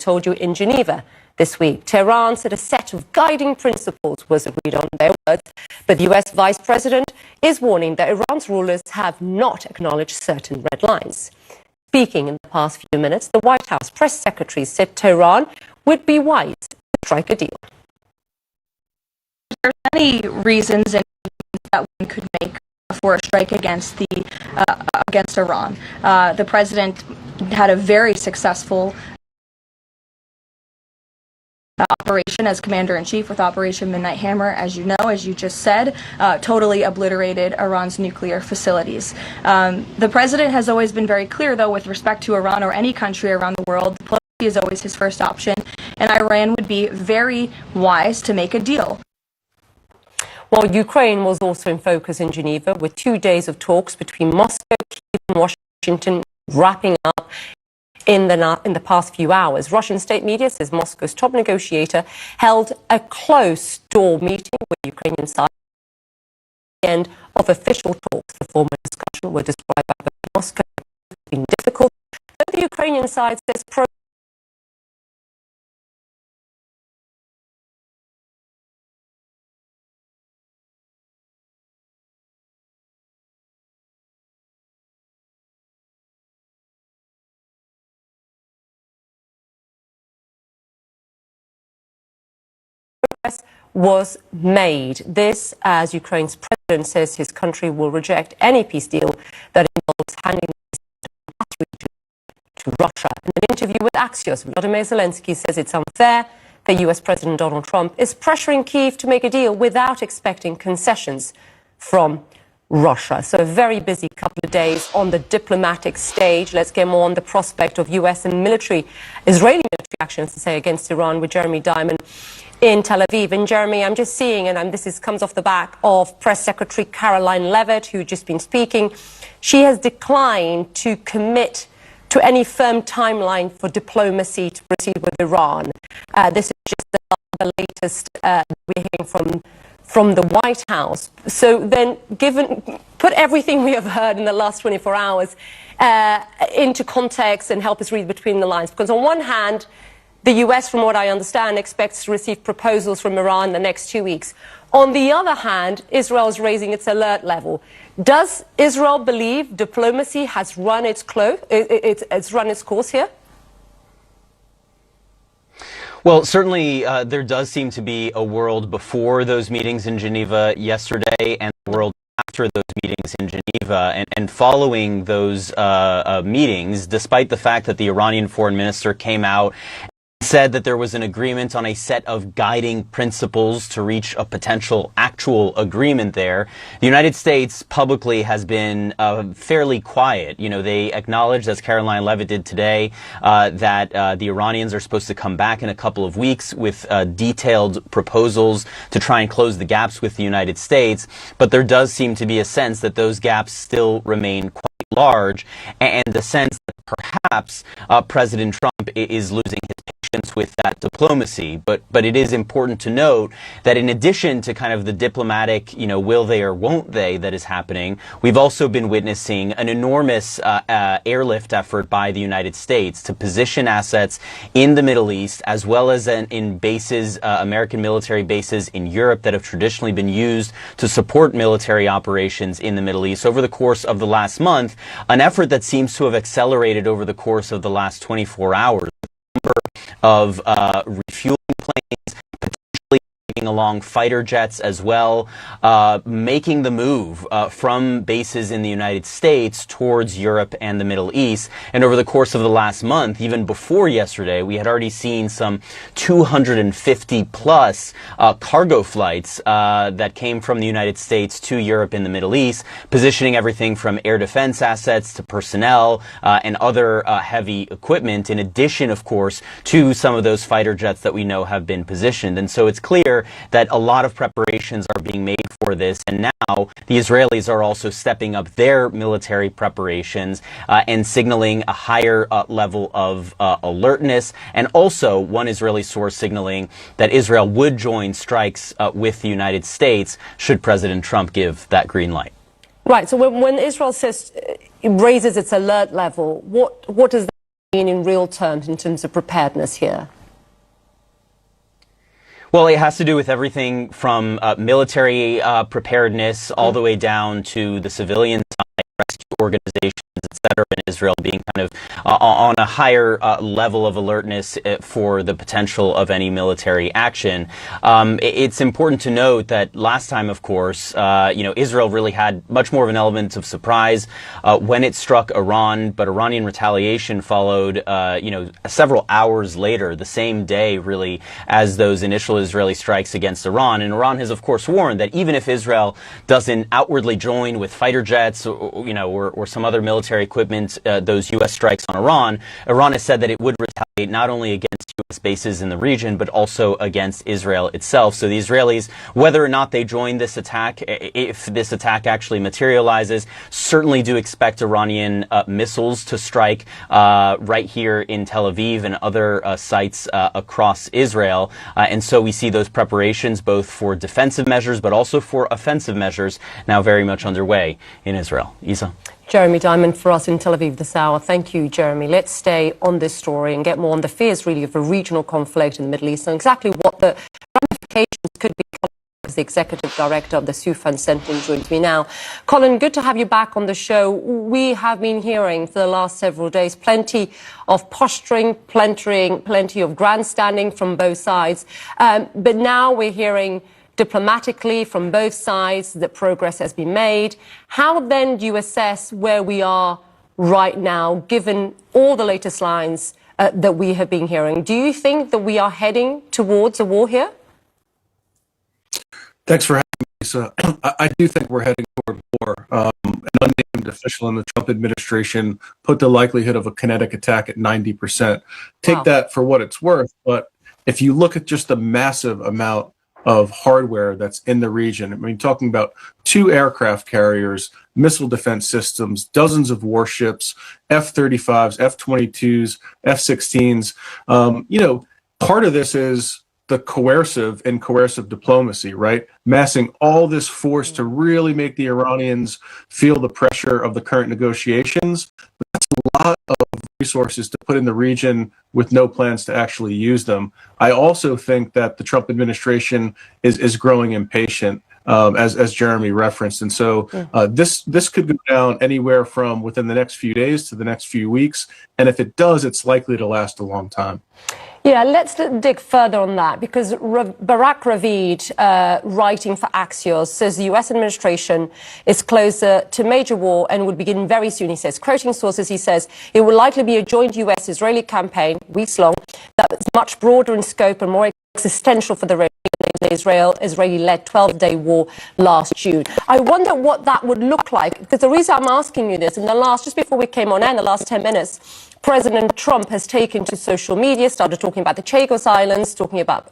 told you in Geneva this week. Tehran said a set of guiding principles was agreed on, their words, but the US Vice President is warning that Iran's rulers have not acknowledged certain red lines. Speaking in the past few minutes, the White House press secretary said Tehran would be wise to strike a deal. There are many reasons that one could make for a strike against Iran. The president had a very successful operation as commander-in-chief with Operation Midnight Hammer, as you know, as you just said, totally obliterated Iran's nuclear facilities. The president has always been very clear, though, with respect to Iran or any country around the world, diplomacy is always his first option, and Iran would be very wise to make a deal. Well, Ukraine was also in focus in Geneva, with 2 days of talks between Moscow, Kyiv and Washington wrapping up in the past few hours. Russian state media says Moscow's top negotiator held a closed-door meeting with the Ukrainian side. At the end of official talks, the formal discussion were described by Moscow as being difficult, but the Ukrainian side says was made. This, as Ukraine's president says his country will reject any peace deal that involves handing to Russia. In an interview with Axios, Volodymyr Zelensky says it's unfair that US President Donald Trump is pressuring Kyiv to make a deal without expecting concessions from Russia. So a very busy couple of days on the diplomatic stage. Let's get more on the prospect of US and Israeli military actions to say against Iran with Jeremy Diamond in Tel Aviv. And Jeremy, I'm just seeing, and comes off the back of Press Secretary Caroline Leavitt, who's just been speaking. She has declined to commit to any firm timeline for diplomacy to proceed with Iran. This is just the latest we're hearing from the White House. So then, put everything we have heard in the last 24 hours into context and help us read between the lines. Because on one hand, the US, from what I understand, expects to receive proposals from Iran in the next 2 weeks. On the other hand, Israel is raising its alert level. Does Israel believe diplomacy has run its course here? Well, certainly there does seem to be a world before those meetings in Geneva yesterday and a world after those meetings in Geneva, and following those meetings, despite the fact that the Iranian foreign minister came out said that there was an agreement on a set of guiding principles to reach a potential actual agreement there. The United States publicly has been fairly quiet. You know, they acknowledged, as Caroline Leavitt did today, that the Iranians are supposed to come back in a couple of weeks with detailed proposals to try and close the gaps with the United States. But there does seem to be a sense that those gaps still remain quite large, and the sense that perhaps President Trump is losing his patience with that diplomacy. But it is important to note that in addition to kind of the diplomatic, will they or won't they that is happening, we've also been witnessing an enormous airlift effort by the United States to position assets in the Middle East, as well as in bases, American military bases in Europe that have traditionally been used to support military operations in the Middle East over the course of the last month, an effort that seems to have accelerated over the course of the last 24 hours. Of refueling planes, potentially taking along fighter jets as well, making the move from bases in the United States towards Europe and the Middle East. And over the course of the last month, even before yesterday, we had already seen some 250 plus cargo flights that came from the United States to Europe and the Middle East, positioning everything from air defense assets to personnel and other heavy equipment, in addition, of course, to some of those fighter jets that we know have been positioned. And so it's clear that a lot of preparations are being made for this, and now the Israelis are also stepping up their military preparations and signaling a higher level of alertness, and also one Israeli source signaling that Israel would join strikes with the United States should President Trump give that green light. Right. So when Israel says it raises its alert level, what does that mean in real terms in terms of preparedness here? Well, it has to do with everything from military preparedness all the way down to the civilian side, rescue organizations, etc. in Israel being kind of on a higher level of alertness for the potential of any military action. It's important to note that last time, of course, Israel really had much more of an element of surprise when it struck Iran, but Iranian retaliation followed, several hours later, the same day, really, as those initial Israeli strikes against Iran. And Iran has, of course, warned that even if Israel doesn't outwardly join with fighter jets, or some other military equipment, those U.S. strikes on Iran has said that it would retaliate not only against U.S. bases in the region, but also against Israel itself. So the Israelis, whether or not they join this attack, if this attack actually materializes, certainly do expect Iranian missiles to strike right here in Tel Aviv and other sites across Israel. And so we see those preparations both for defensive measures, but also for offensive measures now very much underway in Israel. Isa. Jeremy Diamond for us in Tel Aviv this hour. Thank you, Jeremy. Let's stay on this story and get more on the fears, really, of a regional conflict in the Middle East and exactly what the ramifications could be. As the executive director of the Sufan Center joins me now. Colin, good to have you back on the show. We have been hearing for the last several days plenty of posturing, plenty of grandstanding from both sides. But now we're hearing diplomatically from both sides that progress has been made. How then do you assess where we are right now, given all the latest lines that we have been hearing? Do you think that we are heading towards a war here? Thanks for having me, Lisa. I do think we're heading toward war. An unnamed official in the Trump administration put the likelihood of a kinetic attack at 90%. Take that for what it's worth, but if you look at just the massive amount of hardware that's in the region, I mean, talking about 2 aircraft carriers, missile defense systems, dozens of warships, F-35s, F-22s, F-16s. Part of this is the coercive and coercive diplomacy, right? Massing all this force to really make the Iranians feel the pressure of the current negotiations. That's a lot of resources to put in the region with no plans to actually use them. I also think that the Trump administration is growing impatient, as Jeremy referenced. And so this could go down anywhere from within the next few days to the next few weeks. And if it does, it's likely to last a long time. Yeah, let's dig further on that, because Barak Ravid, writing for Axios, says the U.S. administration is closer to major war and would begin very soon. He says, quoting sources, he says, it will likely be a joint U.S.-Israeli campaign, weeks long, that's much broader in scope and more existential for the Israeli-led 12-day war last June. I wonder what that would look like, because the reason I'm asking you this, just before we came on air, in the last 10 minutes, President Trump has taken to social media, started talking about the Chagos Islands, talking about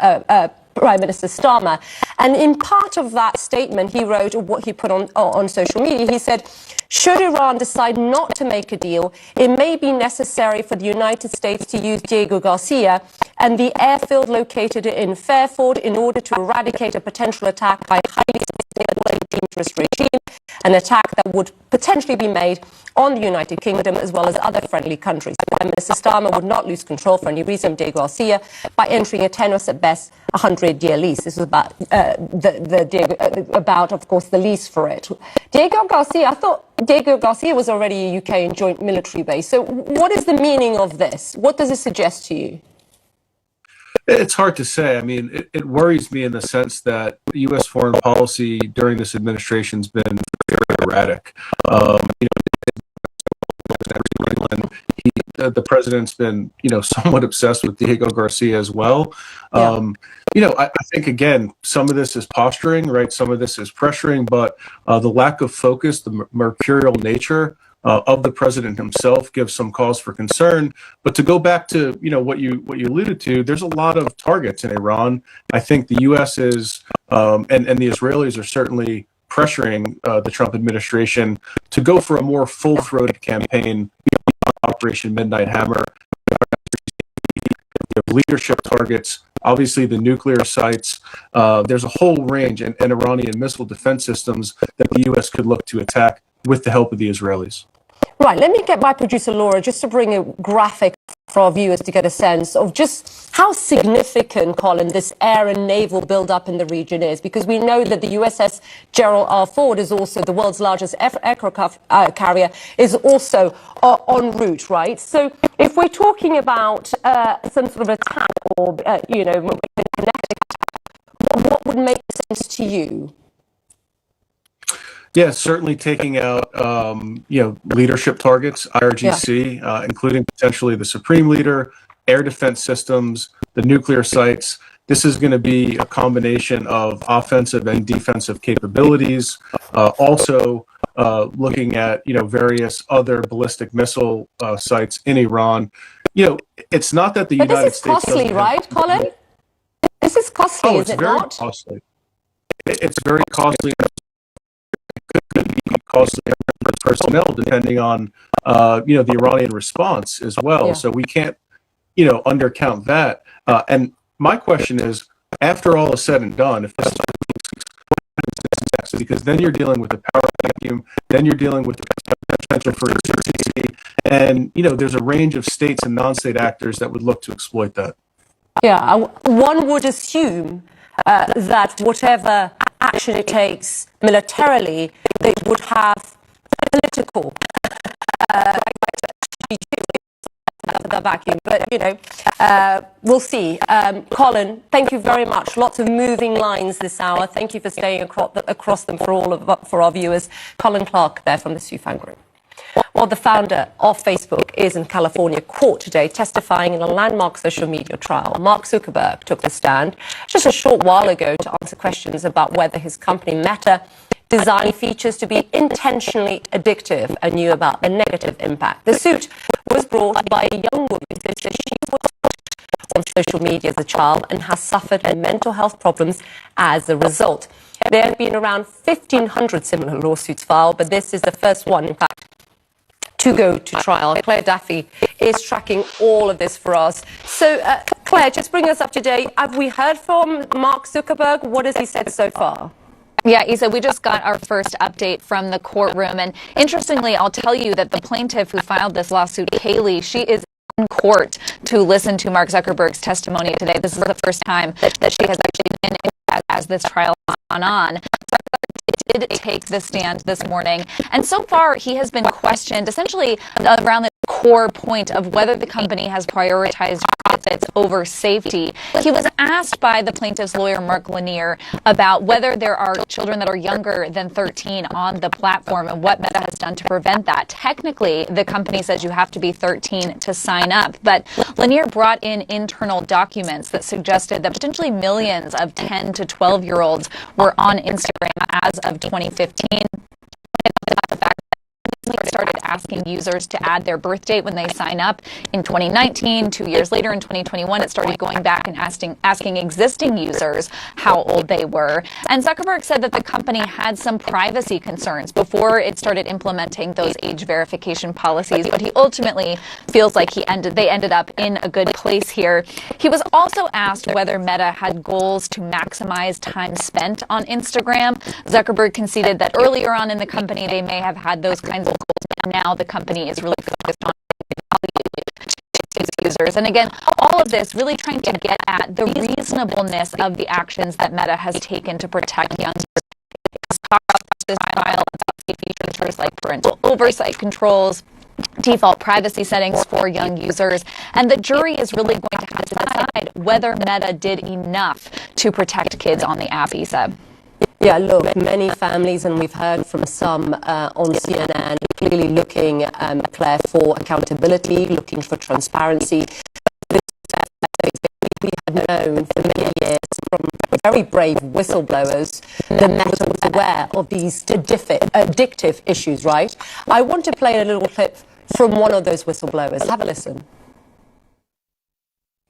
Prime Minister Starmer. And in part of that statement, he wrote, or what he put on social media, he said, should Iran decide not to make a deal, it may be necessary for the United States to use Diego Garcia and the airfield located in Fairford in order to eradicate a potential attack by a highly dangerous regime, an attack that would potentially be made on the United Kingdom as well as other friendly countries. Prime Minister Starmer would not lose control for any reason of Diego Garcia by entering a tenuous at best 100-year lease. This was about of course, the lease for it. Diego Garcia, I thought Diego Garcia was already a UK and joint military base. So what is the meaning of this? What does it suggest to you? It's hard to say. I mean, it worries me in the sense that U.S. foreign policy during this administration has been very erratic. The president's been, somewhat obsessed with Diego Garcia as well. I think, again, some of this is posturing, right? Some of this is pressuring, but the lack of focus, the mercurial nature of the president himself gives some cause for concern. But to go back to, what you alluded to, there's a lot of targets in Iran. I think the U.S. is, and the Israelis are certainly pressuring the Trump administration to go for a more full-throated campaign, Operation Midnight Hammer. Leadership targets, obviously the nuclear sites. There's a whole range and Iranian missile defense systems that the U.S. could look to attack with the help of the Israelis. Right, let me get my producer Laura just to bring a graphic for our viewers to get a sense of just how significant, Colin, this air and naval build-up in the region is, because we know that the USS Gerald R. Ford is also the world's largest aircraft carrier, is also en route, right? So if we're talking about some sort of attack or, what would make sense to you? Yeah, certainly taking out, leadership targets, IRGC, including potentially the Supreme Leader, air defense systems, the nuclear sites. This is going to be a combination of offensive and defensive capabilities. Also, looking at various other ballistic missile sites in Iran. It's not that the United States. But this is costly, right, Colin? This is costly, is it not? Costly. It's very costly. Could be costly for personnel, depending on the Iranian response as well. Yeah. So we can't undercount that. And my question is, after all is said and done, if this is because then you're dealing with the power vacuum, then you're dealing with the potential for insurgency, and there's a range of states and non-state actors that would look to exploit that. Yeah, one would assume that whatever action it takes militarily, they would have political the vacuum. But we'll see. Colin, thank you very much. Lots of moving lines this hour. Thank you for staying across them for our viewers. Colin Clark there from the Sufan Group. Well, the founder of Facebook is in California court today testifying in a landmark social media trial. Mark Zuckerberg took the stand just a short while ago to answer questions about whether his company Meta designed features to be intentionally addictive and knew about the negative impact. The suit was brought by a young woman who said she was hooked on social media as a child and has suffered mental health problems as a result. There have been around 1,500 similar lawsuits filed, but this is the first one, in fact, to go to trial. Claire Daffy is tracking all of this for us. So, Claire, just bring us up to date. Have we heard from Mark Zuckerberg? What has he said so far? Yeah, Isa, we just got our first update from the courtroom. And interestingly, I'll tell you that the plaintiff who filed this lawsuit, Kaylee, she is in court to listen to Mark Zuckerberg's testimony today. This is the first time that she has actually been in as this trial gone on. Did take the stand this morning, and so far he has been questioned essentially around the core point of whether the company has prioritized profits over safety. He was asked by the plaintiff's lawyer, Mark Lanier, about whether there are children that are younger than 13 on the platform and what Meta has done to prevent that. Technically, the company says you have to be 13 to sign up, but Lanier brought in internal documents that suggested that potentially millions of 10 to 12-year-olds were on Instagram as of 2015. The fact that started asking users to add their birth date when they sign up in 2019. 2 years later, in 2021, it started going back and asking existing users how old they were. And Zuckerberg said that the company had some privacy concerns before it started implementing those age verification policies, but he ultimately feels like they ended up in a good place here. He was also asked whether Meta had goals to maximize time spent on Instagram. Zuckerberg conceded that earlier on in the company, they may have had those kinds of goals, but now the company is really focused on value to its users. And again, all of this really trying to get at the reasonableness of the actions that Meta has taken to protect young users. This trial about features like parental oversight controls, default privacy settings for young users, and the jury is really going to have to decide whether Meta did enough to protect kids on the app, Isa. Yeah, look, many families, and we've heard from some on CNN, clearly looking, Claire, for accountability, looking for transparency. We have known for many years from very brave whistleblowers that Meta was aware of these addictive issues, right? I want to play a little clip from one of those whistleblowers. Have a listen.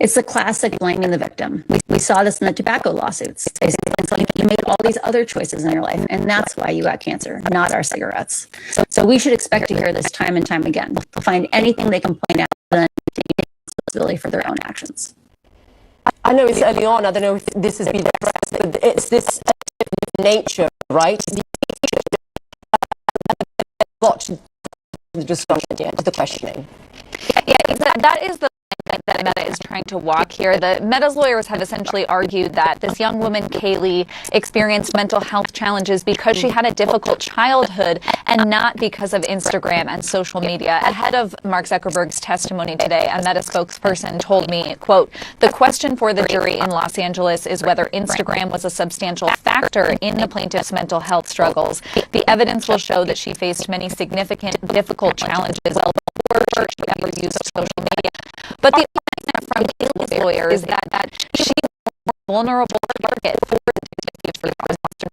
It's the classic blaming the victim. We saw this in the tobacco lawsuits. They say it's like you made all these other choices in your life, and that's why you got cancer, not our cigarettes. So we should expect to hear this time and time again. They'll find anything they can point out and take responsibility for their own actions. I know it's early on. I don't know if this has been addressed, but it's this nature, right? Got the discussion yet, to the questioning. Yeah, that is the line that Meta is trying to walk here. The Meta's lawyers have essentially argued that this young woman, Kaylee, experienced mental health challenges because she had a difficult childhood and not because of Instagram and social media. Ahead of Mark Zuckerberg's testimony today, a Meta spokesperson told me, quote, "The question for the jury in Los Angeles is whether Instagram was a substantial factor in the plaintiff's mental health struggles. The evidence will show that she faced many significant, difficult challenges before she ever used social media." But the argument from Kaylee's lawyer is that she's a vulnerable target for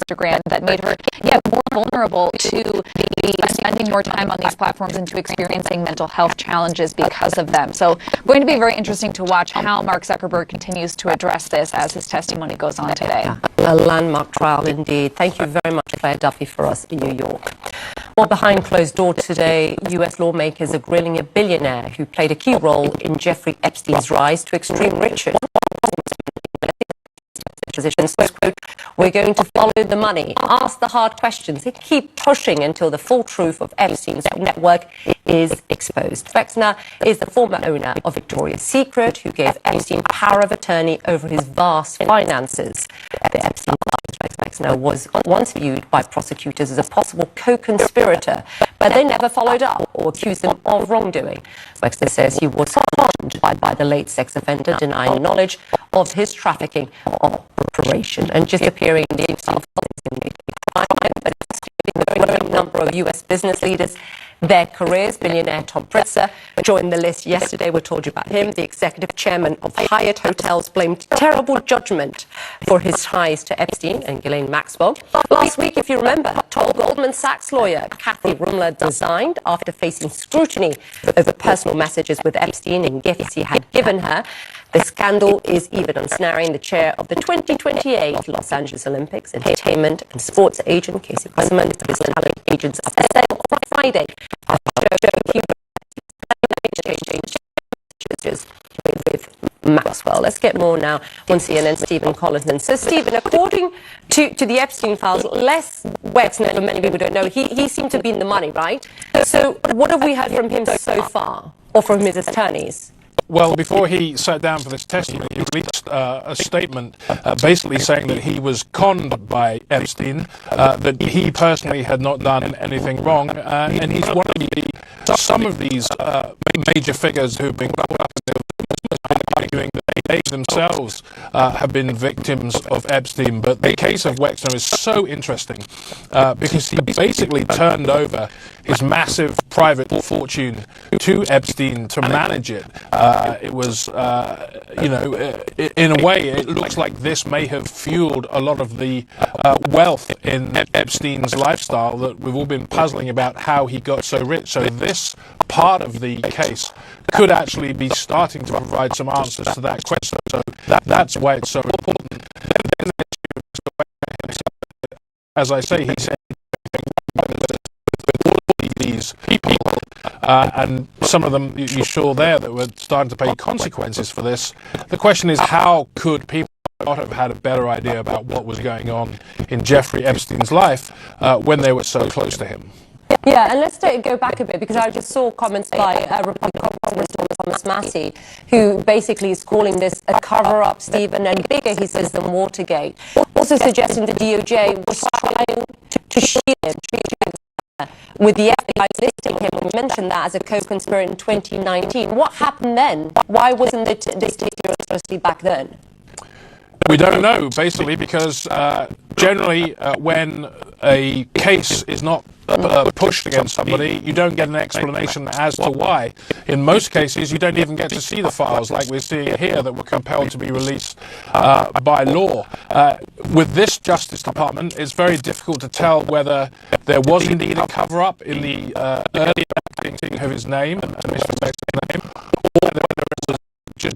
Instagram that made her more vulnerable to be spending more time on these platforms and to experiencing mental health challenges because of them. So going to be very interesting to watch how Mark Zuckerberg continues to address this as his testimony goes on today. A landmark trial indeed. Thank you very much, Claire Duffy, for us in New York. Well, behind closed doors today, U.S. lawmakers are grilling a billionaire who played a key role in Jeffrey Epstein's rise to extreme riches. Positions, quote, "We're going to follow the money, ask the hard questions, and keep pushing until the full truth of Epstein's network is exposed." Wexner is the former owner of Victoria's Secret, who gave Epstein power of attorney over his vast finances. The Epstein Wexner was once viewed by prosecutors as a possible co-conspirator, but they never followed up or accused him of wrongdoing. Wexner says he was harmed by the late sex offender, denying knowledge of his trafficking operation and just appearing in the growing number of U.S. business leaders, their careers. Billionaire Tom Pritzker joined the list yesterday. We told you about him. The executive chairman of Hyatt Hotels blamed terrible judgment for his ties to Epstein and Ghislaine Maxwell. Last week, if you remember, told Goldman Sachs lawyer Kathy Rumler resigned after facing scrutiny over personal messages with Epstein and gifts he had given her. The scandal is even ensnaring the chair of the 2028 Los Angeles Olympics, entertainment and sports agent Casey Wiseman. His talent agents are set on Friday with Maxwell. Let's get more now on CNN, Stephen Collinson. So, Stephen, according to the Epstein files, Les Wexner, for many people don't know, he seemed to be in the money, right? So, what have we heard from him so far, or from his attorneys? Well, before he sat down for this testimony, he released a statement basically saying that he was conned by Epstein, that he personally had not done anything wrong, and he's one of some of these major figures who've been arguing that they themselves have been victims of Epstein. But the case of Wexner is so interesting because he basically turned over his massive private fortune to Epstein to manage it. It was, in a way, it looks like this may have fueled a lot of the wealth in Epstein's lifestyle that we've all been puzzling about how he got so rich. So this part of the case could actually be starting to provide some answers to that question. So that's why it's so important. As I say, he said all of these people, and some of them you saw there that were starting to pay consequences for this. The question is, how could people not have had a better idea about what was going on in Jeffrey Epstein's life when they were so close to him? Yeah, and let's go back a bit, because I just saw comments by Republican Congressman Thomas Massey, who basically is calling this a cover-up, Stephen, and bigger, he says, than Watergate. Also suggesting the DOJ was trying to shield him with the FBI listing him, and we mentioned that as a co-conspirator in 2019. What happened then? Why wasn't this taken back then? We don't know, basically, because generally when a case is not pushed against somebody, you don't get an explanation as to why. In most cases, you don't even get to see the files like we're seeing here that were compelled to be released by law. With this Justice Department, it's very difficult to tell whether there was indeed a cover-up in the early acting of his name, and Mr. Beck's name, or whether it was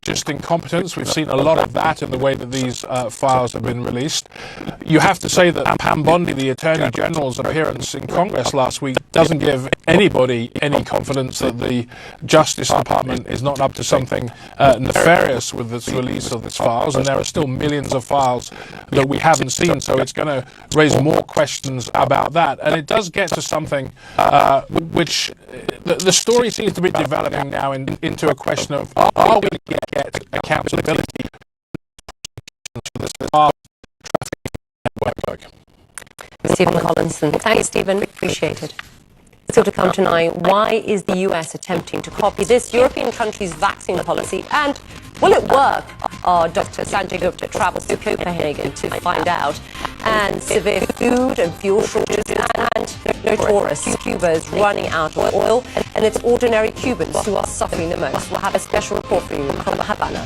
just incompetence. We've seen a lot of that in the way that these files have been released. You have to say that Pam Bondi, the Attorney General's appearance in Congress last week, doesn't give anybody any confidence that the Justice Department is not up to something nefarious with this release of these files, and there are still millions of files that we haven't seen, so it's going to raise more questions about that. And it does get to something which the story seems to be developing now into a question of, are we going to get accountability for this trafficking network? Stephen Collinson. Thanks, Stephen. Appreciate it. Still to come tonight, why is the US attempting to copy this European country's vaccine policy, and will it work? Our Dr. Sanjay Gupta travels to Copenhagen to find out. And severe food and fuel shortages, and notorious Cuba is running out of oil, and it's ordinary Cubans who are suffering the most. We'll have a special report for you from Havana.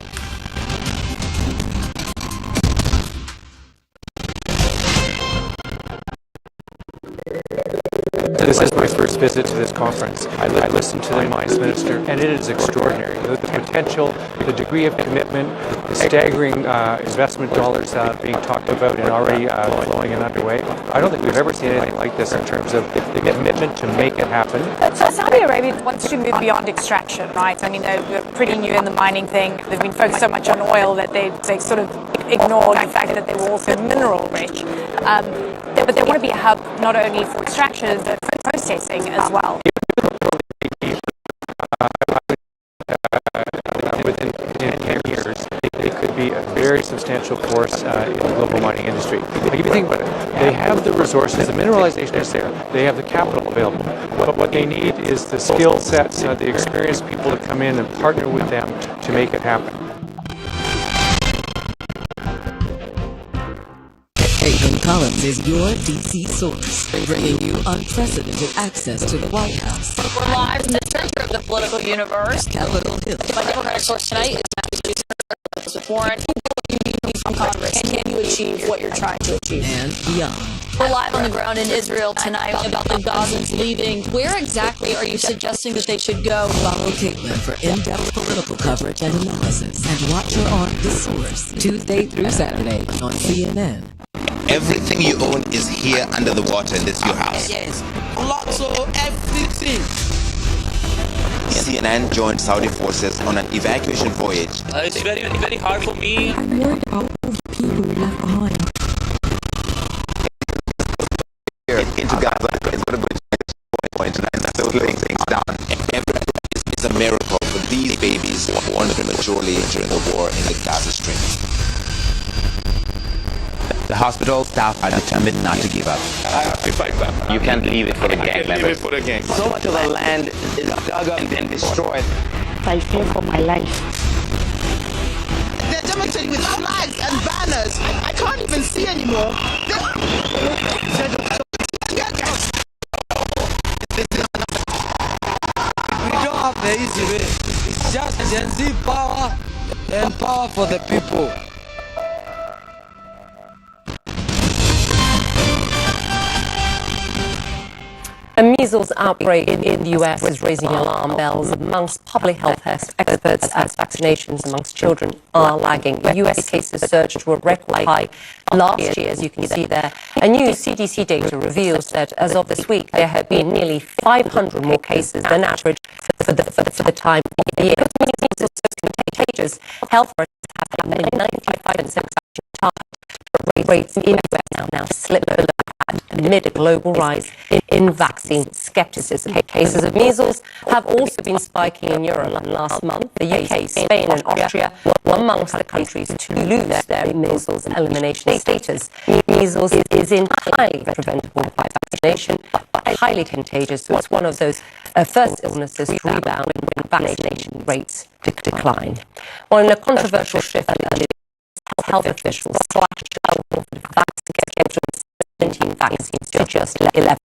This is my first visit to this conference. I listened to the mines minister, and it is extraordinary. The potential, the degree of commitment, the staggering investment dollars being talked about and already flowing and underway. I don't think we've ever seen anything like this in terms of the commitment to make it happen. So Saudi Arabia wants to move beyond extraction, right? I mean, they're pretty new in the mining thing. They've been focused so much on oil that they sort of ignored the fact that they were also mineral rich. But they want to be a hub not only for extraction, but for processing as well. Within 10 years, they could be a very substantial force in the global mining industry. Like, if you think about it, they have the resources, the mineralization is there, they have the capital available, but what they need is the skill sets, the experienced people to come in and partner with them to make it happen. Caitlin Collins is your DC source, bringing you unprecedented access to the White House. We're live from the center of the political universe. Capitol Hill. My Democratic source tonight is Elizabeth Warren. You need from Congress. Can you achieve what you're trying to achieve? And beyond. We're live on the ground in Israel tonight about the Gazans leaving. Where exactly are you suggesting that they should go? Follow Caitlin for in-depth political coverage and analysis. And watch her on The Source, Tuesday through Saturday on CNN. Everything you own is here under the water in this your house. Yes, lots of everything. CNN joined Saudi forces on an evacuation voyage. It's very, very hard for me. I'm worried about all the people we left behind. Into Gaza is what a good point tonight. So slowing things down. Every is a miracle for these babies born prematurely during the war in the Gaza Strip. The hospital staff are determined not to give up. I have to fight back. You can't leave it for the gang members. Leave it for the gang. So much of the land is dug up and destroyed. I fear for my life. They're demonstrating with flags and banners. I can't even see anymore. We don't have the easy way. It's just Gen Z power and power for the people. A measles outbreak in the US is raising alarm bells amongst public health experts as vaccinations amongst children are lagging. US cases surged to a record high last year, as you can see there. A new CDC data reveals that as of this week, there have been nearly 500 more cases than average for the time of the year. Measles is so contagious. Health authorities have a 95% target. Rates in the US now slip below amid a global rise in vaccine skepticism. Cases of measles have also been spiking in Europe. Last month, the UK, Spain and Austria were amongst the countries to lose their measles elimination status. Measles is entirely preventable by vaccination, but highly contagious, so it's one of those first illnesses to rebound when vaccination rates decline. Well, in a controversial shift, health officials slashed vaccines 17 vaccines to just 11.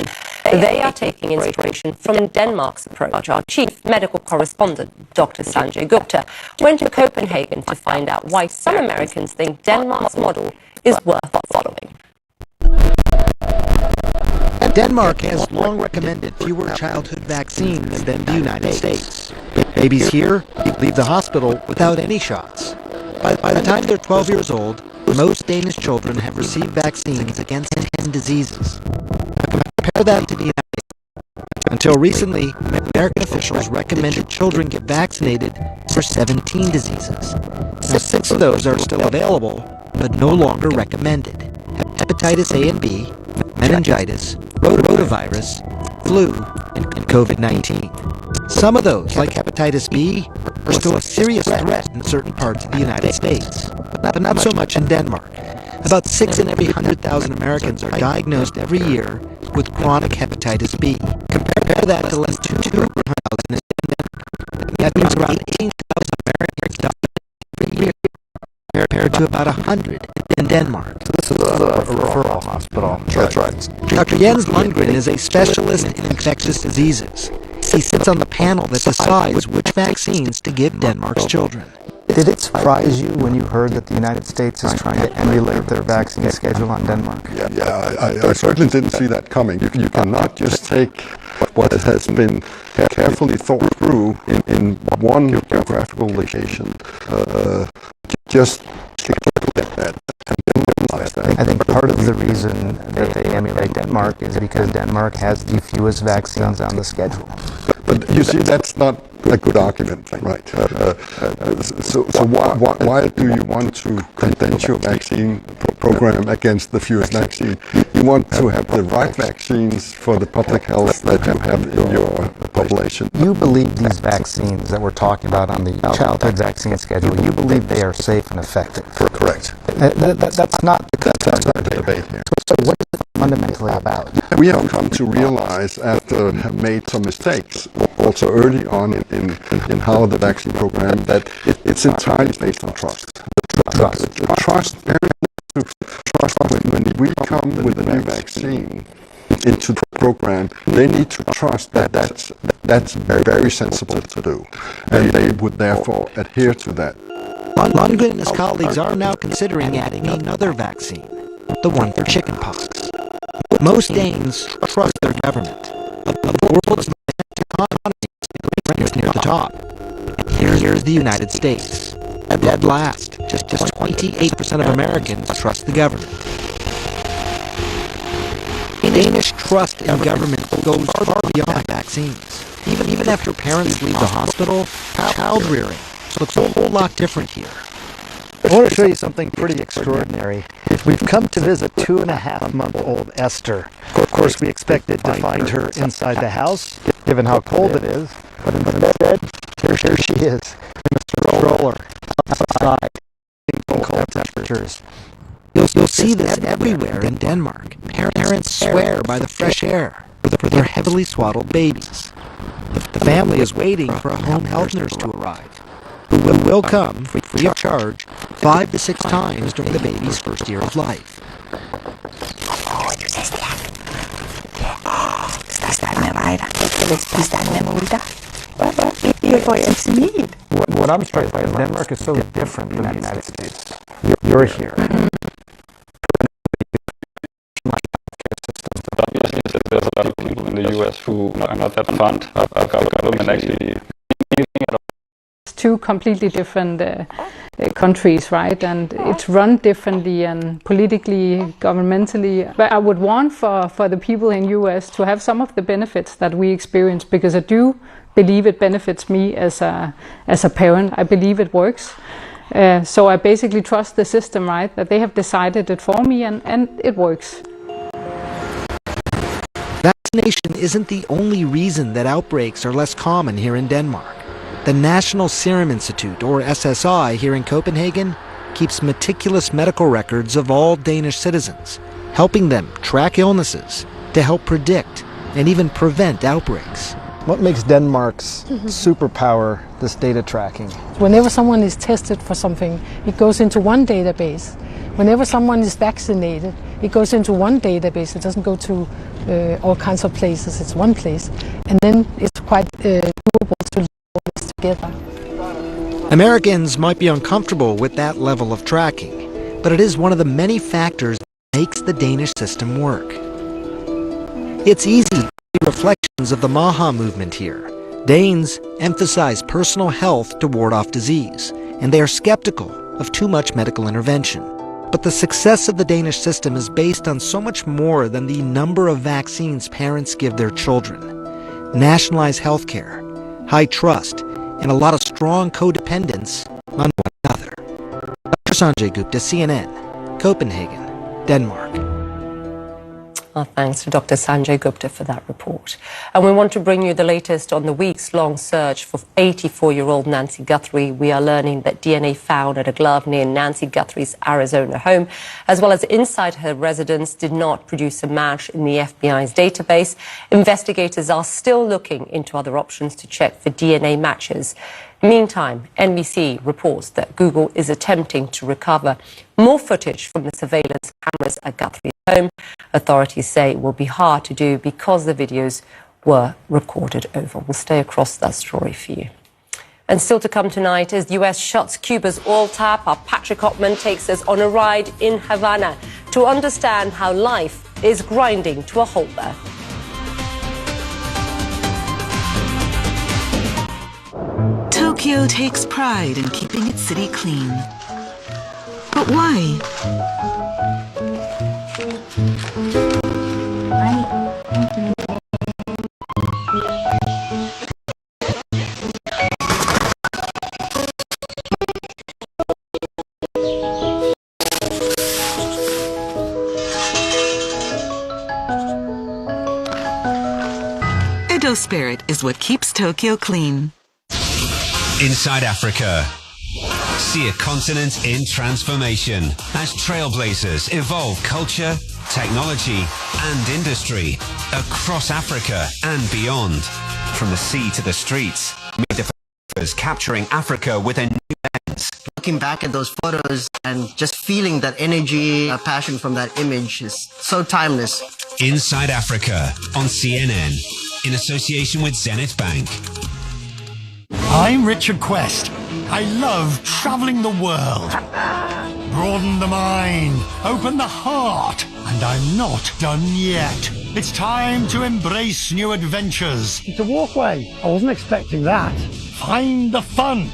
They are taking inspiration from Denmark's approach. Our chief medical correspondent, Dr. Sanjay Gupta, went to Copenhagen to find out why some Americans think Denmark's model is worth following. Denmark has long recommended fewer childhood vaccines than the United States. Babies here leave the hospital without any shots. By the time they're 12 years old, most Danish children have received vaccines against 10 diseases. Compare that to the United States. Until recently, American officials recommended children get vaccinated for 17 diseases. Now, 6 of those are still available, but no longer recommended. Hepatitis A and B, meningitis, rotavirus, flu, and COVID-19. Some of those, like hepatitis B, are still a serious threat in certain parts of the United States, but not so much in Denmark. About 6 in every 100,000 Americans are diagnosed every year with chronic hepatitis B. Compare that to less than 2 per 100,000 in Denmark. That means around 18,000 Americans die every year, compared to about 100 in Denmark. So this is a referral hospital. That's right. Dr. Jens Lundgren is a specialist in infectious diseases. He sits on the panel that decides which vaccines to give Denmark's children. Did it surprise you when you heard that the United States is trying to emulate their vaccine schedule on Denmark? Yeah, I certainly didn't see that coming. You cannot just take what has been carefully thought through in one geographical location, just take a look at that and generalize that. I think part of the reason that they emulate Denmark is because Denmark has the fewest vaccines on the schedule. But you see, that's not a good argument, right? So why do you want to condense your vaccine program against the fewest vaccine? You want to have the right vaccines for the public health that you have in your population. You believe these vaccines that we're talking about on the childhood vaccine schedule, you believe they are safe and effective? Correct. That's not the debate here. So what is it fundamentally about? We have come to realize, after have made some mistakes, also early on in how the vaccine program, that it's entirely based on trust. Trust when we come with a new vaccine into the program, they need to trust that that's very, very sensible to do, and they would therefore adhere to that. Lundgren and his colleagues are now considering adding another vaccine, the one for chickenpox. Most Danes trust their government. The world's economy is near the top. And here's the United States. Dead last. Just 28% of Americans trust the government. Danish trust in government goes far beyond vaccines. Even after parents leave the hospital, child rearing looks a whole lot different here. I want to show you something pretty extraordinary. We've come to visit 2.5-month-old Esther. Of course, we expected to find her inside the house, given how cold it is. But instead, here she is, in a stroller, outside, in cold temperatures. You'll see this everywhere in Denmark. Parents swear by the fresh air for their heavily swaddled babies. The family is waiting for a home health nurse to arrive, who will come, free of charge, 5 to 6 times during the baby's first year of life. What I'm struck by is Denmark is so different than the United States. You're here. There's a lot of people in the U.S. who are not that fond of our government actually anything at all. It's 2 completely different countries, right? And it's run differently and politically, governmentally. But I would want for the people in U.S. to have some of the benefits that we experience, because I do believe it benefits me as a parent. I believe it works. So I basically trust the system, right? That they have decided it for me and it works. Vaccination isn't the only reason that outbreaks are less common here in Denmark. The National Serum Institute, or SSI, here in Copenhagen, keeps meticulous medical records of all Danish citizens, helping them track illnesses to help predict and even prevent outbreaks. What makes Denmark's superpower this data tracking? Whenever someone is tested for something, it goes into one database. Whenever someone is vaccinated, it goes into one database. It doesn't go to all kinds of places. It's one place. And then it's quite doable to link all this together. Americans might be uncomfortable with that level of tracking, but it is one of the many factors that makes the Danish system work. It's easy to see reflections of the Maha movement here. Danes emphasize personal health to ward off disease, and they are skeptical of too much medical intervention. But the success of the Danish system is based on so much more than the number of vaccines parents give their children. Nationalized healthcare, high trust, and a lot of strong codependence on one another. Dr. Sanjay Gupta, CNN, Copenhagen, Denmark. Our thanks to Dr. Sanjay Gupta for that report. And we want to bring you the latest on the weeks-long search for 84-year-old Nancy Guthrie. We are learning that DNA found at a glove near Nancy Guthrie's Arizona home, as well as inside her residence, did not produce a match in the FBI's database. Investigators are still looking into other options to check for DNA matches. Meantime, NBC reports that Google is attempting to recover more footage from the surveillance cameras at Guthrie's home. Authorities say it will be hard to do because the videos were recorded over. We'll stay across that story for you. And still to come tonight, as the US shuts Cuba's oil tap, our Patrick Hopman takes us on a ride in Havana to understand how life is grinding to a halt there. Tokyo takes pride in keeping its city clean. But why? Edo spirit is what keeps Tokyo clean. Inside Africa. See a continent in transformation as trailblazers evolve culture, technology and industry across Africa and beyond. From the sea to the streets, media photographers capturing Africa with a new lens. Looking back at those photos and just feeling that energy, passion from that image is so timeless. Inside Africa on CNN in association with Zenith Bank. I'm Richard Quest. I love traveling the world. Broaden the mind, open the heart, and I'm not done yet. It's time to embrace new adventures. It's a walkway. I wasn't expecting that. Find the fun.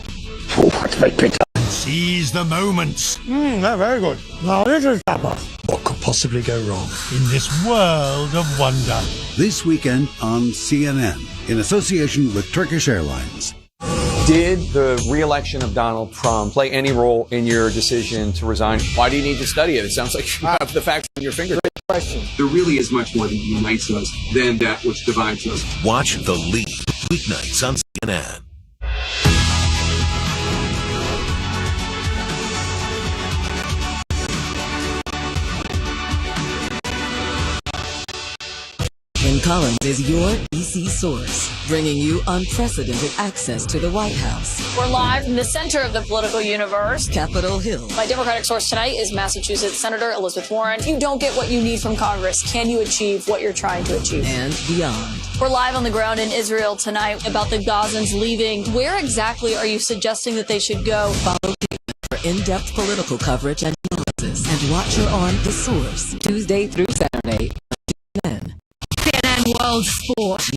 Oh, that's very bitter. And seize the moments. That's very good. Now this is Papa. What could possibly go wrong in this world of wonder? This weekend on CNN, in association with Turkish Airlines. Did the re-election of Donald Trump play any role in your decision to resign? Why do you need to study it? It sounds like you have the facts in your fingertips. There really is much more that unites us than that which divides us. Watch The Lead, weeknights on CNN. Ken Collins is your DC source, bringing you unprecedented access to the White House. We're live in the center of the political universe. Capitol Hill. My Democratic source tonight is Massachusetts Senator Elizabeth Warren. If you don't get what you need from Congress, can you achieve what you're trying to achieve? And beyond. We're live on the ground in Israel tonight about the Gazans leaving. Where exactly are you suggesting that they should go? Follow for in-depth political coverage and analysis. And watch her on The Source, Tuesday through Saturday. CNN World Sport.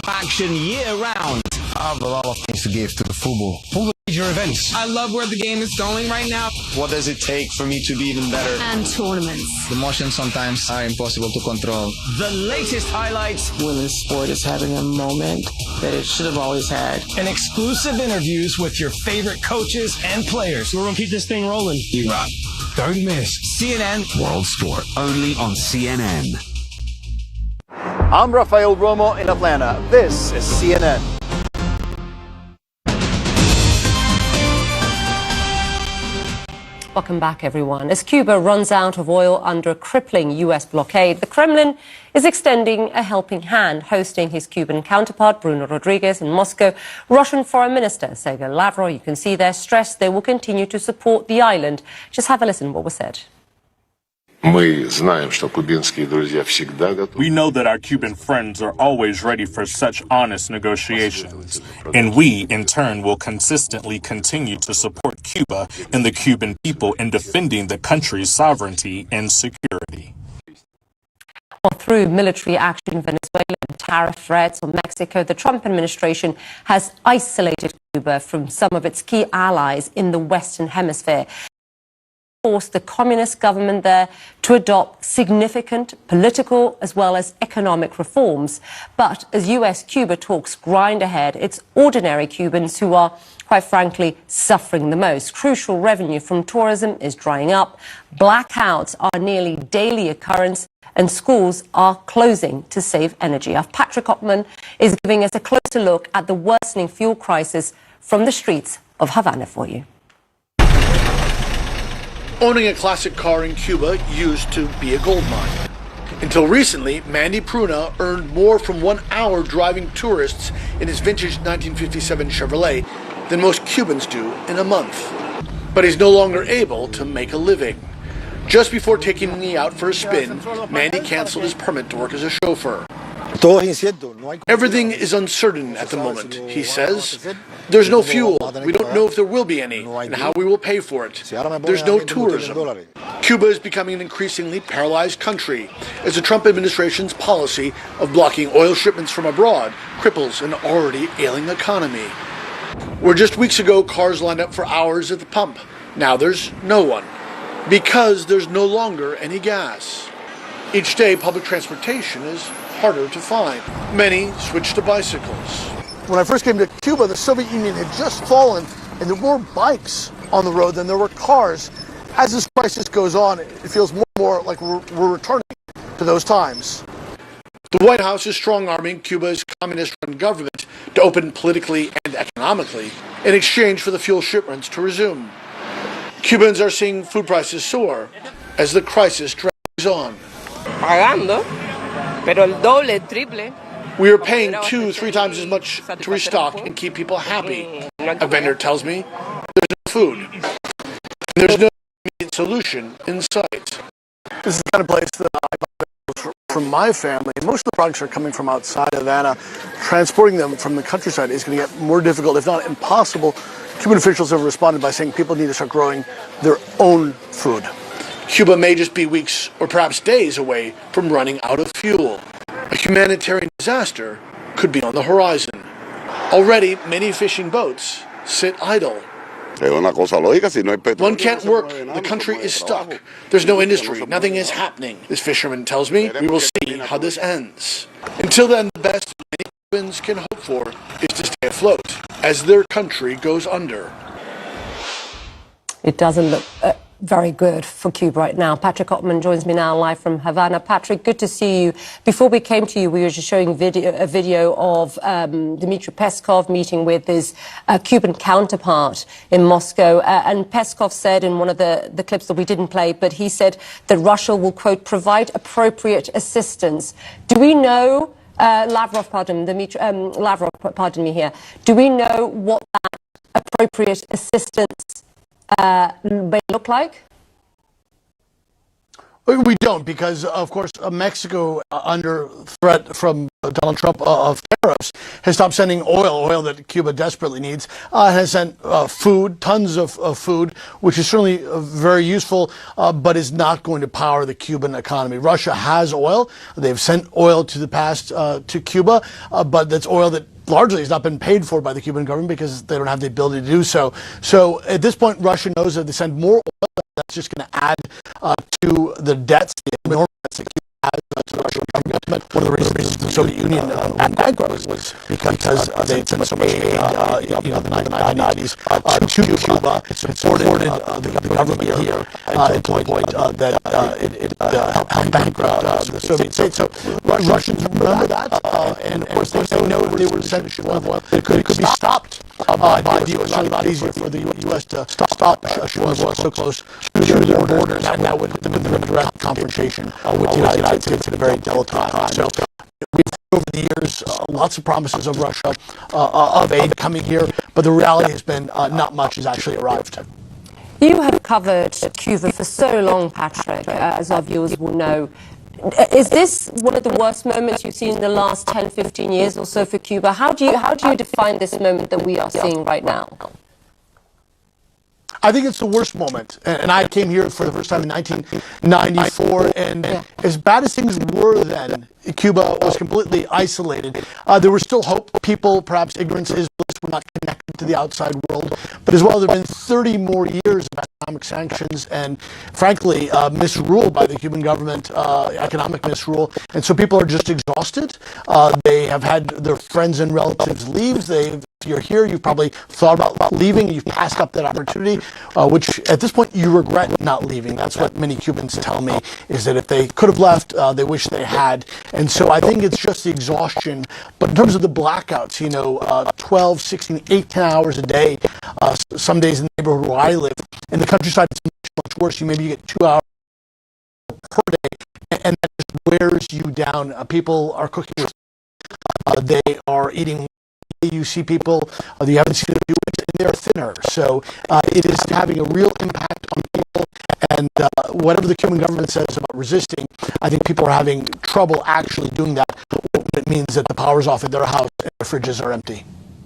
Action year-round. I have a lot of things to give to the football. All the major events. I love where the game is going right now. What does it take for me to be even better? And tournaments. The emotions sometimes are impossible to control. The latest highlights. Women's sport is having a moment that it should have always had. And exclusive interviews with your favorite coaches and players. We're going to keep this thing rolling. E-Rock. Don't miss. CNN World Sport. Only on CNN. I'm Rafael Romo in Atlanta. This is CNN. Welcome back, everyone. As Cuba runs out of oil under a crippling US blockade, the Kremlin is extending a helping hand, hosting his Cuban counterpart, Bruno Rodriguez, in Moscow. Russian Foreign Minister Sergei Lavrov, you can see there, stressed they will continue to support the island. Just have a listen to what was said. We know that our Cuban friends are always ready for such honest negotiations, and we, in turn, will consistently continue to support Cuba and the Cuban people in defending the country's sovereignty and security. Well, through military action in Venezuela and tariff threats on Mexico, the Trump administration has isolated Cuba from some of its key allies in the Western Hemisphere. Forced the communist government there to adopt significant political as well as economic reforms. But as US-Cuba talks grind ahead, it's ordinary Cubans who are, quite frankly, suffering the most. Crucial revenue from tourism is drying up. Blackouts are a nearly daily occurrence, and schools are closing to save energy. Our Patrick Oppmann is giving us a closer look at the worsening fuel crisis from the streets of Havana for you. Owning a classic car in Cuba used to be a gold mine. Until recently, Mandy Pruna earned more from 1 hour driving tourists in his vintage 1957 Chevrolet than most Cubans do in a month. But he's no longer able to make a living. Just before taking me out for a spin, Mandy canceled his permit to work as a chauffeur. Everything is uncertain at the moment, he says. There's no fuel. We don't know if there will be any and how we will pay for it. There's no tourism. Cuba is becoming an increasingly paralyzed country as the Trump administration's policy of blocking oil shipments from abroad cripples an already ailing economy. Where just weeks ago cars lined up for hours at the pump, now there's no one because there's no longer any gas. Each day public transportation is harder to find. Many switch to bicycles. When I first came to Cuba, the Soviet Union had just fallen, and there were more bikes on the road than there were cars. As this crisis goes on, it feels more and more like we're returning to those times. The White House is strong-arming Cuba's communist-run government to open politically and economically in exchange for the fuel shipments to resume. Cubans are seeing food prices soar as the crisis drags on. We are paying 2-3 times as much to restock and keep people happy. A vendor tells me there's no food. There's no immediate solution in sight. This is the kind of place that I buy from my family. Most of the products are coming from outside Havana. Transporting them from the countryside is going to get more difficult, if not impossible. Cuban officials have responded by saying people need to start growing their own food. Cuba may just be weeks or perhaps days away from running out of fuel. A humanitarian disaster could be on the horizon. Already, many fishing boats sit idle. One can't work. The country is stuck. There's no industry. Nothing is happening. This fisherman tells me we will see how this ends. Until then, the best many Cubans can hope for is to stay afloat as their country goes under. It doesn't look very good for Cuba right now. Patrick Oppmann joins me now live from Havana. Patrick, good to see you. Before we came to you, we were just showing a video of Dmitry Peskov meeting with his Cuban counterpart in Moscow. And Peskov said in one of the clips that we didn't play, but he said that Russia will, quote, provide appropriate assistance. Do we know, Lavrov, pardon me here, do we know what that appropriate assistance may look like? We don't, because, of course, Mexico, under threat from Donald Trump of tariffs, has stopped sending oil that Cuba desperately needs, has sent food, tons of food, which is certainly very useful, but is not going to power the Cuban economy. Russia has oil. They've sent oil to the past to Cuba, but that's oil that largely has not been paid for by the Cuban government because they don't have the ability to do so. So at this point, Russia knows that they send more oil, that's just going to add to the debts, the enormous debts that Cuba has to the Russian government. One of the reasons the Soviet Union went bankrupt was because they sent so much aid, the 1990s to Cuba. It supported the government here to the point that it helped bankrupt the Soviet state. So Russians remember that, and of course they know they were sent oil. It could be stopped by the U.S. It's really not easier for the U.S. to stop oil so close to their borders, and that would put them in direct confrontation with the United States at a very delicate time. So we've heard over the years lots of promises of Russia of aid coming here, but the reality has been not much has actually arrived. You have covered Cuba for so long, Patrick, as our viewers will know. Is this one of the worst moments you've seen in the last 10, 15 years or so for Cuba? How do you define this moment that we are seeing right now? I think it's the worst moment. And I came here for the first time in 1994. And as bad as things were then, Cuba was completely isolated. There was still hope. People, perhaps ignorance is bliss, were not connected to the outside world. But as well, there have been 30 more years of economic sanctions and, frankly, misrule by the Cuban government, economic misrule. And so people are just exhausted. They have had their friends and relatives leave. If you're here, you've probably thought about leaving. You've passed up that opportunity, which at this point you regret not leaving. That's what many Cubans tell me, is that if they could have left, they wish they had. And so I think it's just the exhaustion. But in terms of the blackouts, 12, 16, 8, 10 hours a day, some days in the neighborhood where I live, in the countryside it's much worse. Maybe you get 2 hours per day, and that just wears you down. People are cooking with they are eating. You see people that you haven't seen in a few weeks, and they're thinner. So it is having a real impact on people. And whatever the Cuban government says about resisting, I think people are having trouble actually doing that. It means that the power's off at their house and their fridges are empty.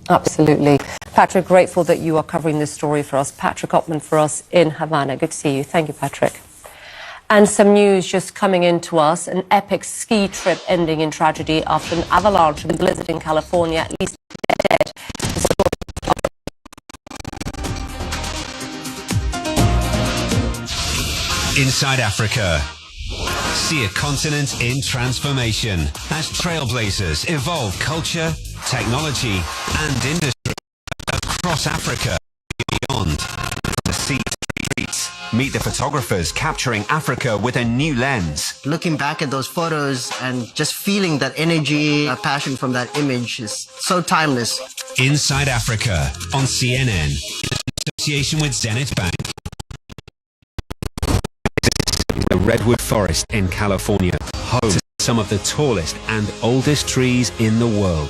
Absolutely. Patrick, grateful that you are covering this story for us. Patrick Oppman for us in Havana. Good to see you. Thank you, Patrick. And some news just coming in to us. An epic ski trip ending in tragedy after an avalanche and blizzard in California. At least dead. Inside Africa. See a continent in transformation as trailblazers evolve culture, technology and industry across Africa and beyond. The sea streets. Meet the photographers capturing Africa with a new lens. Looking back at those photos and just feeling that energy, passion from that image is so timeless. Inside Africa on CNN in association with Zenith Bank. The Redwood Forest in California, home to some of the tallest and oldest trees in the world.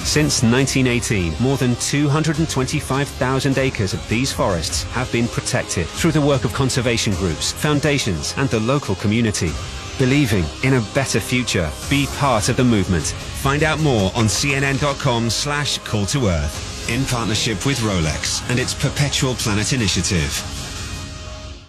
Since 1918, more than 225,000 acres of these forests have been protected through the work of conservation groups, foundations, and the local community. Believing in a better future, be part of the movement. Find out more on cnn.com/call to earth in partnership with Rolex and its Perpetual Planet initiative.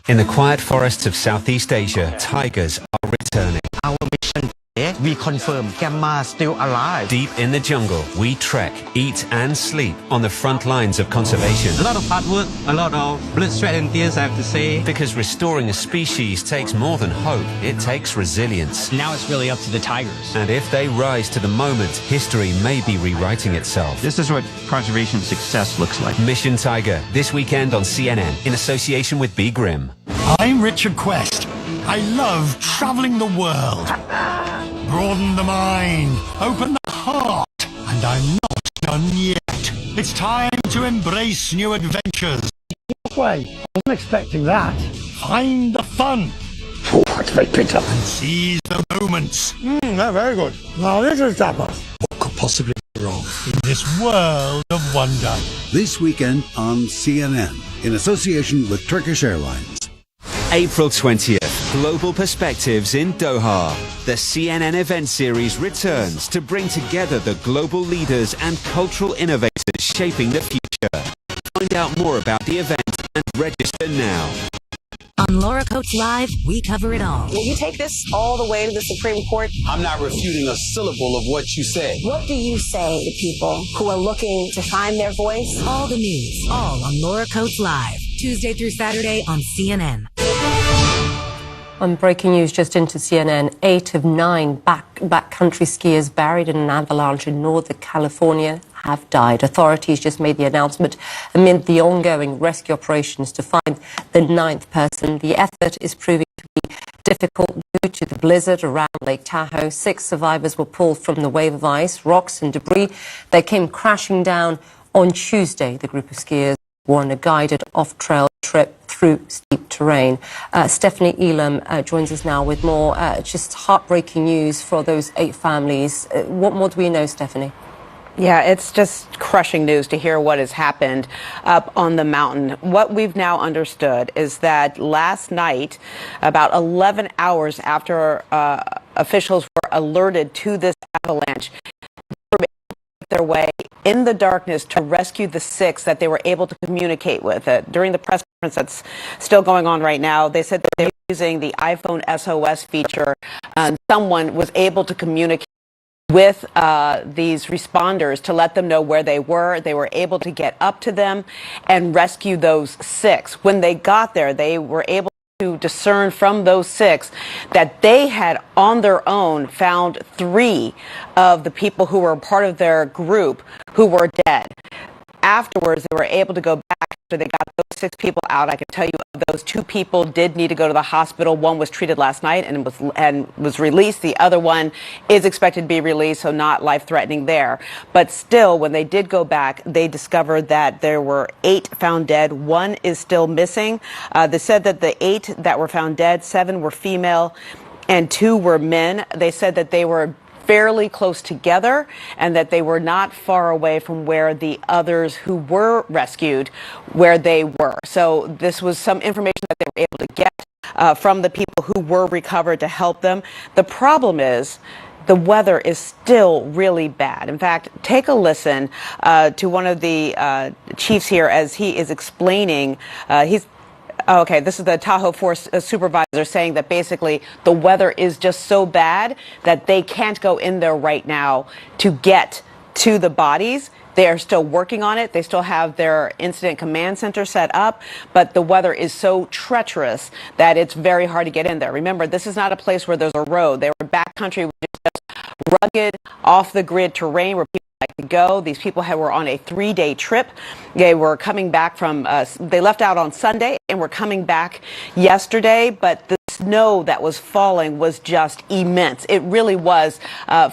In the quiet forests of Southeast Asia, tigers are returning. Our mission today, we confirm Gamma is still alive. Deep in the jungle, we trek, eat and sleep on the front lines of conservation. A lot of hard work, a lot of blood, sweat and tears, I have to say. Because restoring a species takes more than hope, it takes resilience. Now it's really up to the tigers. And if they rise to the moment, history may be rewriting itself. This is what conservation success looks like. Mission Tiger, this weekend on CNN in association with B. Grimm. I'm Richard Quest. I love traveling the world. Broaden the mind, open the heart, and I'm not done yet. It's time to embrace new adventures. Way, I wasn't expecting that. Find the fun. Oh, that's very bitter. And seize the moments. Very good. Now this is tapas. What could possibly go wrong in this world of wonder? This weekend on CNN, in association with Turkish Airlines. April 20th, Global Perspectives in Doha. The CNN event series returns to bring together the global leaders and cultural innovators shaping the future. Find out more about the event and register now. On Laura Coates Live, we cover it all. Will you take this all the way to the Supreme Court? I'm not refuting a syllable of what you said. What do you say to people who are looking to find their voice? All the news, all on Laura Coates Live, Tuesday through Saturday on CNN. On breaking news just into CNN, 8 of 9 backcountry skiers buried in an avalanche in Northern California have died. Authorities just made the announcement amid the ongoing rescue operations to find the 9th person. The effort is proving to be difficult due to the blizzard around Lake Tahoe. 6 survivors were pulled from the wave of ice, rocks and debris that came crashing down on Tuesday. The group of skiers were on a guided off-trail trip through steep terrain. Stephanie Elam joins us now with more just heartbreaking news for those 8 families. What more do we know, Stephanie? Yeah, it's just crushing news to hear what has happened up on the mountain. What we've now understood is that last night, about 11 hours after officials were alerted to this avalanche, they were able to make their way in the darkness to rescue the 6 that they were able to communicate with. During the press conference that's still going on right now, they said that they were using the iPhone SOS feature. Someone was able to communicate with these responders to let them know where they were. They were able to get up to them and rescue those 6. When they got there, they were able to discern from those 6 that they had on their own found 3 of the people who were part of their group who were dead. Afterwards, they were able to go back after they got those 6 people out. I can tell you those 2 people did need to go to the hospital. One was treated last night and was released. The other one is expected to be released, so not life-threatening there. But still, when they did go back, they discovered that there were 8 found dead. 1 is still missing. They said that the 8 that were found dead, 7 were female and 2 were men. They said that they were fairly close together and that they were not far away from where the others who were rescued, where they were. So this was some information that they were able to get from the people who were recovered to help them. The problem is the weather is still really bad. In fact, take a listen to one of the chiefs here as he is explaining. Okay, this is the Tahoe Force supervisor saying that basically the weather is just so bad that they can't go in there right now to get to the bodies. They are still working on it. They still have their incident command center set up, but the weather is so treacherous that it's very hard to get in there. Remember, this is not a place where there's a road. They were backcountry, which is just rugged, off-the-grid terrain where people like to go. These people were on a 3-day trip. They were coming back from, they left out on Sunday and were coming back yesterday, but the snow that was falling was just immense. It really was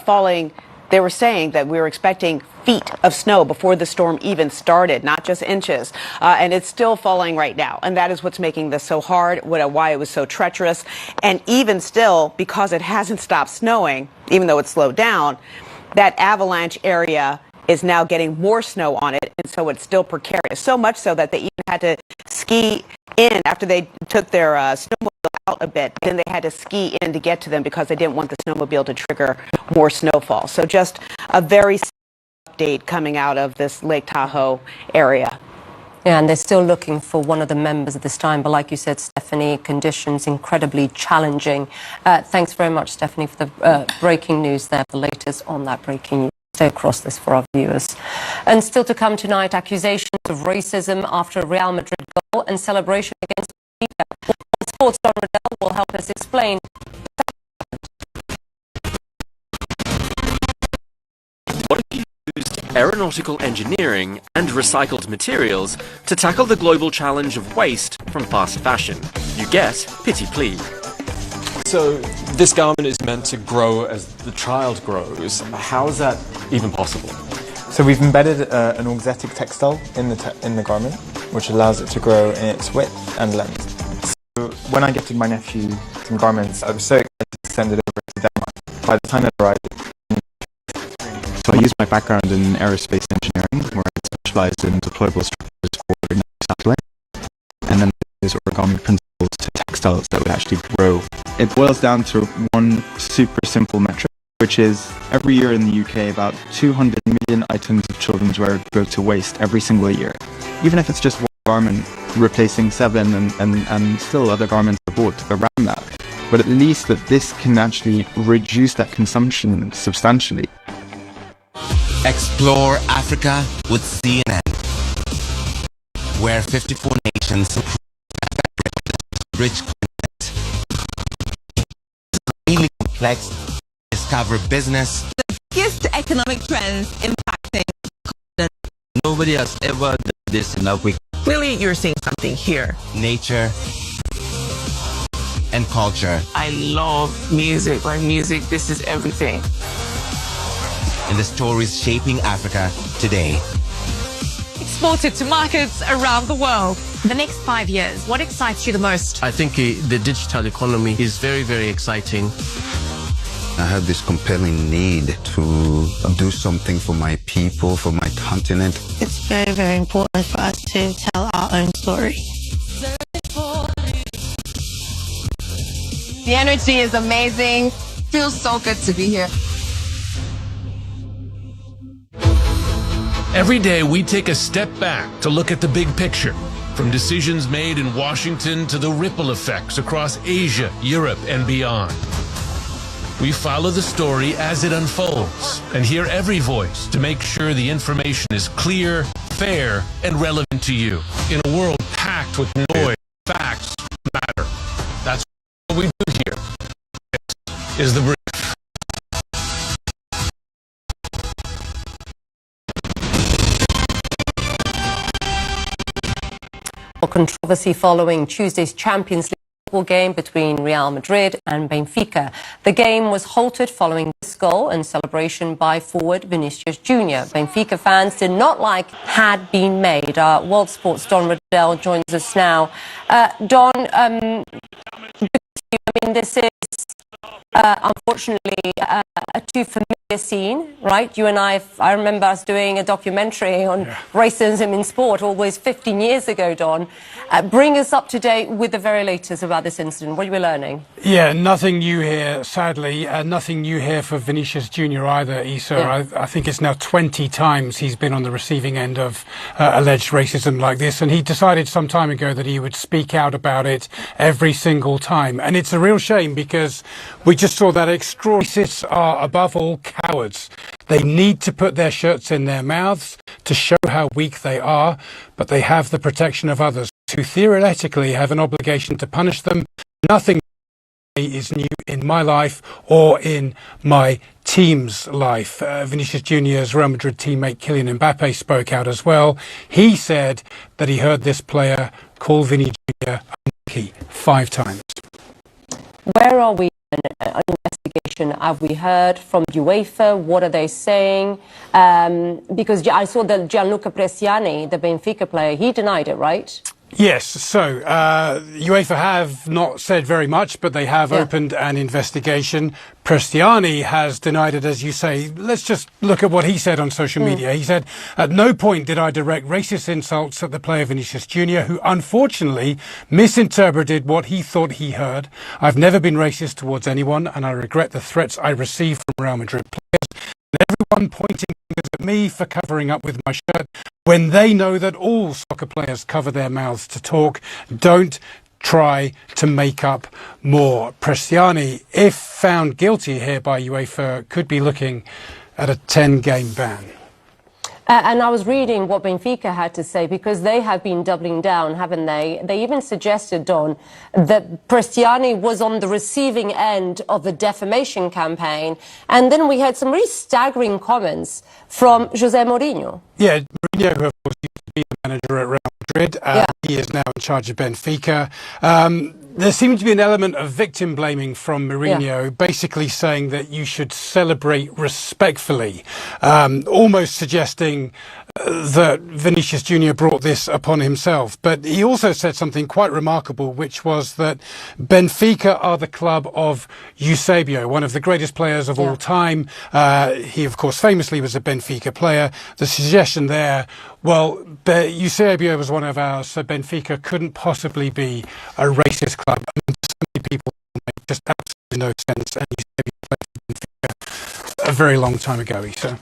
falling. They were saying that we were expecting feet of snow before the storm even started, not just inches. And it's still falling right now. And that is what's making this so hard, why it was so treacherous. And even still, because it hasn't stopped snowing, even though it's slowed down, that avalanche area is now getting more snow on it. And so it's still precarious. So much so that they even had to ski in after they took their snowmobile out a bit. Then they had to ski in to get to them because they didn't want the snowmobile to trigger more snowfall. So just a very update coming out of this Lake Tahoe area. Yeah, and they're still looking for one of the members at this time. But like you said, Stephanie, conditions incredibly challenging. Thanks very much, Stephanie, for the breaking news there, the latest on that breaking news. Stay across this for our viewers. And still to come tonight, accusations of racism after a Real Madrid goal and celebration against Benfica. Sports Don Riddell will help us explain. What if you used aeronautical engineering and recycled materials to tackle the global challenge of waste from fast fashion? You get pity plea. So this garment is meant to grow as the child grows. How is that even possible? So we've embedded an auxetic textile in the garment, which allows it to grow in its width and length. So when I gifted my nephew some garments, I was so excited to send it over to Denmark. By the time it arrived, so I used my background in aerospace engineering, where I specialized in deployable structures for satellites, and then there's origami principles to textiles that would actually grow. It boils down to one super simple metric, which is every year in the UK about 200 million items of children's wear go to waste every single year. Even if it's just one garment replacing 7 and still other garments are bought to go around that. But at least that this can actually reduce that consumption substantially. Explore Africa with CNN, where 54 nations rich content. Really complex. Discover business. The biggest economic trends impacting the Nobody has ever done this in a week. Clearly, you're seeing something here. Nature and culture. I love music. Like music, this is everything. And the stories shaping Africa today. Exported to markets around the world. The next 5 years, what excites you the most? I think the digital economy is very, very exciting. I have this compelling need to do something for my people, for my continent. It's very, very important for us to tell our own story. The energy is amazing. Feels so good to be here. Every day we take a step back to look at the big picture, from decisions made in Washington to the ripple effects across Asia, Europe, and beyond. We follow the story as it unfolds and hear every voice to make sure the information is clear, fair, and relevant to you. In a world packed with noise, facts matter. That's what we do here. This is The Brief. Controversy following Tuesday's Champions League football game between Real Madrid and Benfica. The game was halted following this goal and celebration by forward Vinicius Jr. Benfica fans did not like had been made. Our World Sports' Don Riddell joins us now. Don, this is unfortunately a too familiar scene, right? You and I remember us doing a documentary on racism in sport always 15 years ago, Don. Bring us up to date with the very latest about this incident. What are we learning? Yeah, nothing new here, sadly. Nothing new here for Vinicius Jr. either, Issa. Yeah. I think it's now 20 times he's been on the receiving end of alleged racism like this, and he decided some time ago that he would speak out about it every single time. And it's a real shame because we just saw that racists are above all cowards. They need to put their shirts in their mouths to show how weak they are, but they have the protection of others who theoretically have an obligation to punish them. Nothing is new in my life or in my team's life. Vinicius Jr.'s Real Madrid teammate Kylian Mbappe spoke out as well. He said that he heard this player call Vinny Jr. a monkey 5 times. Where are we in an investigation? Have we heard from UEFA? What are they saying? Because I saw that Gianluca Bresciani, the Benfica player, he denied it, right? Yes, so UEFA have not said very much, but they have opened an investigation. Bresciani has denied it, as you say. Let's just look at what he said on social media. He said, "At no point did I direct racist insults at the player Vinicius Jr., who unfortunately misinterpreted what he thought he heard. I've never been racist towards anyone, and I regret the threats I received from Real Madrid players. And everyone pointing fingers at me for covering up with my shirt, when they know that all soccer players cover their mouths to talk. Don't try to make up more." Bresciani, if found guilty here by UEFA, could be looking at a 10-game ban. And I was reading what Benfica had to say, because they have been doubling down, haven't they? They even suggested, Don, that Bresciani was on the receiving end of the defamation campaign. And then we had some really staggering comments from Jose Mourinho. Yeah, Mourinho, who of course used to be the manager at Real Madrid. He is now in charge of Benfica. There seemed to be an element of victim blaming from Mourinho, basically saying that you should celebrate respectfully, almost suggesting that Vinicius Jr. brought this upon himself. But he also said something quite remarkable, which was that Benfica are the club of Eusebio, one of the greatest players of all time. He, of course, famously was a Benfica player. The suggestion there, well, Eusebio was one of ours, so Benfica couldn't possibly be a racist club. I mean, so many people make just absolutely no sense, and Eusebio played for Benfica a very long time ago, Issa.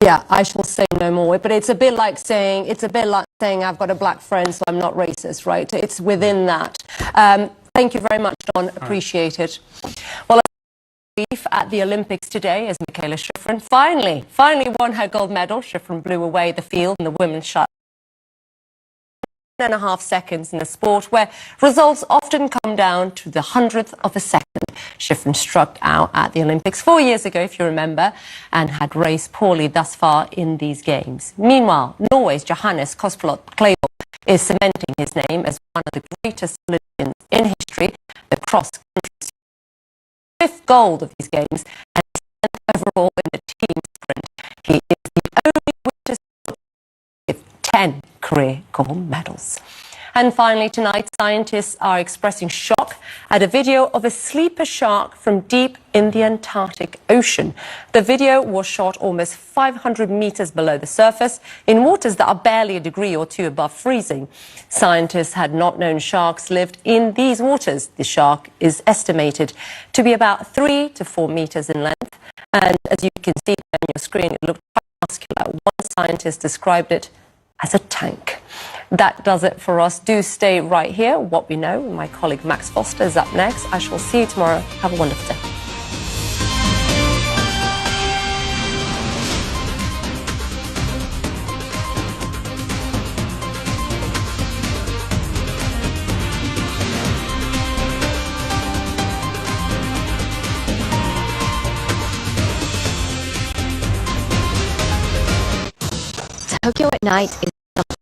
Yeah, I shall say no more. But it's a bit like saying I've got a black friend, so I'm not racist, right? It's within that. Thank you very much, Don. Appreciate it. Well, at the Olympics today, as Michaela Schifrin finally won her gold medal. Schifrin blew away the field in the women's shot. 1.5 seconds in a sport where results often come down to the 100th of a second. Schifrin struck out at the Olympics 4 years ago, if you remember, and had raced poorly thus far in these games. Meanwhile, Norway's Johannes Kosplot Kleibo is cementing his name as one of the greatest Olympians in history. The cross-country 5th gold of these games and 10th overall in the team sprint. He is the only British with 10 career gold medals. And finally tonight, scientists are expressing shock at a video of a sleeper shark from deep in the Antarctic Ocean. The video was shot almost 500 meters below the surface in waters that are barely a degree or two above freezing. Scientists had not known sharks lived in these waters. The shark is estimated to be about 3 to 4 meters in length. And as you can see on your screen, it looked quite muscular. Once scientists described it as a tank. That does it for us. Do stay right here. What we know, my colleague Max Foster is up next. I shall see you tomorrow. Have a wonderful day. Tokyo at Night is